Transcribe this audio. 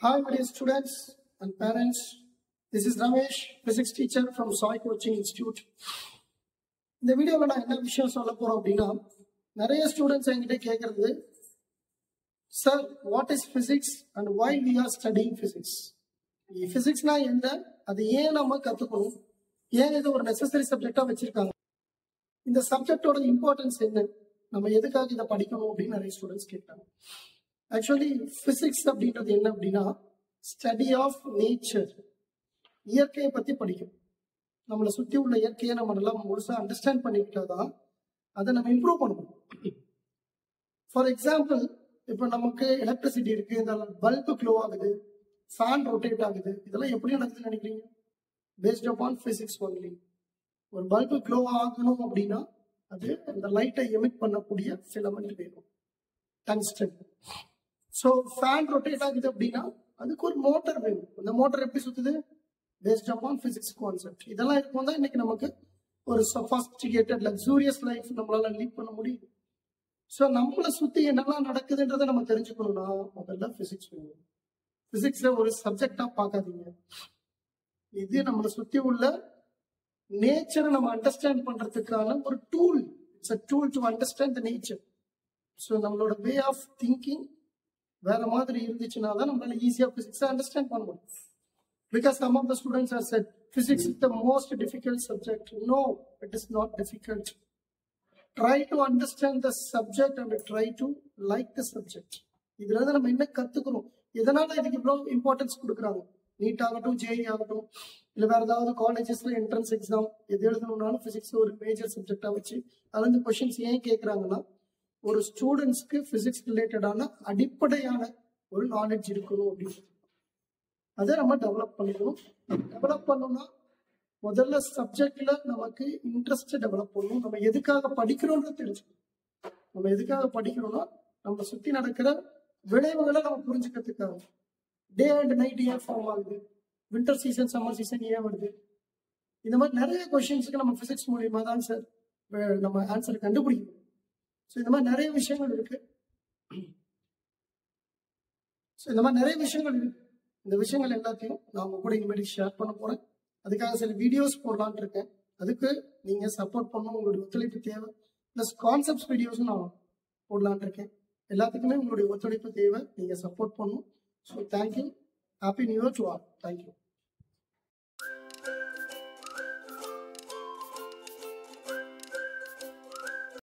Hi, my dear students and parents. This is Ramesh, physics teacher from Soy Coaching Institute. இந்த வீடியோவில் நான் என்ன விஷயம் சொல்ல போறோம் அப்படின்னா, நிறைய ஸ்டூடெண்ட்ஸ் என்கிட்ட கேட்கறது, sir what is physics and why we are studying physics. பிசிக்ஸ்னா என்ன, அது ஏன் நம்ம கத்துக்கணும், ஏன் இது ஒரு நெசசரி சப்ஜெக்டா வச்சிருக்காங்க, இந்த சப்ஜெக்டோட இம்பார்ட்டன்ஸ் என்ன, நம்ம எதுக்காக இதை படிக்கணும் அப்படின்னு நிறைய ஸ்டூடெண்ட்ஸ் கேட்கிறாங்க. ஆக்சுவலி பிசிக்ஸ் அப்படின்றது என்ன அப்படின்னா, ஸ்டடி ஆஃப் நேச்சர், இயற்கையை பத்தி படிக்கும். நம்மளை சுத்தி உள்ள இயற்கையை நம்ம நல்லா முழுசா அண்டர்ஸ்டாண்ட் பண்ணிக்கிட்டாதான் அதை நம்ம இம்ப்ரூவ் பண்ணணும். ஃபார் எக்ஸாம்பிள், இப்போ நமக்கு எலக்ட்ரிசிட்டி இருக்கு, இந்த பல்பு க்ளோ ஆகுது, ஃபேன் ரொட்டேட் ஆகுது, இதெல்லாம் எப்படி நடக்குதுன்னு நினைக்கிறீங்க? Based upon physics only. ஒரு பல்பு க்ளோ ஆகணும் அப்படின்னா அது அந்த லைட்டை எமிட் பண்ணக்கூடிய ஃபிலமெண்ட் வேணும், டங்ஸ்டன். ஸோ ஃபேன் ரொட்டேட் ஆகுது அப்படின்னா அதுக்கு ஒரு மோட்டர் வேணும். அந்த மோட்டர் எப்படி சுத்துது? Based upon physics concept. இதெல்லாம் இருக்கும் தான் இன்னைக்கு நமக்கு ஒரு சொஃபாஸ்டிகேட்டட் லக்ஸூரியஸ் லைஃப் நம்மளால லீட் பண்ண முடியும். ஸோ நம்மளை சுத்தி என்னெல்லாம் நடக்குதுன்றதை நம்ம தெரிஞ்சுக்கணும்னா முதல்ல பிசிக்ஸ் வேணும். பிசிக்ஸை ஒரு சப்ஜெக்டா பார்க்காதீங்க, இது நம்மளை சுத்தி உள்ள நேச்சரை நம்ம அண்டர்ஸ்டாண்ட் பண்றதுக்கான ஒரு tool. It's a tool to understand the nature. So நம்மளோட வே ஆஃப் திங்கிங் வேற மாதிரி இருந்துச்சுன்னா தான் நம்மளால ஈஸியா பிசிக்ஸை அண்டர்ஸ்டாண்ட் பண்ண முடியும். Because some of the students have said physics is the most difficult subject. No, it is not difficult. Try to understand the subject and try to like the subject. இதுல நம்ம என்ன கத்துக்கிறோம், எதனால இதுக்கு இவ்வளவு இம்பார்ட்டன்ஸ் கொடுக்குறாங்க. நீட் ஆகட்டும், JE ஆகட்டும், இல்ல வேற ஏதாவது காலேஜஸ்ல என்ட்ரன்ஸ் எக்ஸாம் எது எழுதணும்னாலும் பிசிக்ஸ் ஒரு மேஜர் சப்ஜெக்டா வச்சு அதுல இருந்து கொஸ்டின்ஸ் ஏன் கேட்கறாங்கன்னா, ஒரு ஸ்டூடெண்ட்ஸ்க்கு பிசிக்ஸ் ரிலேட்டடான அடிப்படையான ஒரு நாலேஜ் இருக்கணும் அப்படின்னு. அதை நம்ம டெவலப் பண்ணிக்கணும். டெவலப் பண்ணணும்னா முதல்ல சப்ஜெக்ட்ல நமக்கு இன்ட்ரெஸ்ட் டெவலப் பண்ணணும். நம்ம எதுக்காக படிக்கிறோம்ன்றது தெரிஞ்சுக்கணும். நம்ம எதுக்காக படிக்கிறோம்னா நம்ம சுத்தி நடக்கிற விளைவுகளை நம்ம புரிஞ்சுக்கிறதுக்காக. டே அண்ட் நைட் ஏன் ஃபார்ம் ஆகுது, வின்டர் சீசன் சம்மர் சீசன் ஏன் வருது, இந்த மாதிரி நிறைய கொஸ்டின்ஸுக்கு நம்ம பிசிக்ஸ் மூலியமா தான் சார் நம்ம ஆன்சர் கண்டுபிடிக்கணும். ஸோ இந்த மாதிரி நிறைய விஷயங்கள் இருக்கு. இந்த விஷயங்கள் எல்லாத்தையும் நான் உங்க கூட இனிமேல் ஷேர் பண்ண போறேன். அதுக்காக சில வீடியோஸ் போடலான் இருக்கேன். அதுக்கு நீங்க சப்போர்ட் பண்ணணும், உங்களுடைய ஒத்துழைப்பு தேவை. பிளஸ் கான்செப்ட்ஸ் வீடியோஸும் நான் போடலான் இருக்கேன். எல்லாத்துக்குமே உங்களுடைய ஒத்துழைப்பு தேவை, நீங்க சப்போர்ட் பண்ணணும். So thank you. Happy new year to all. Thank you.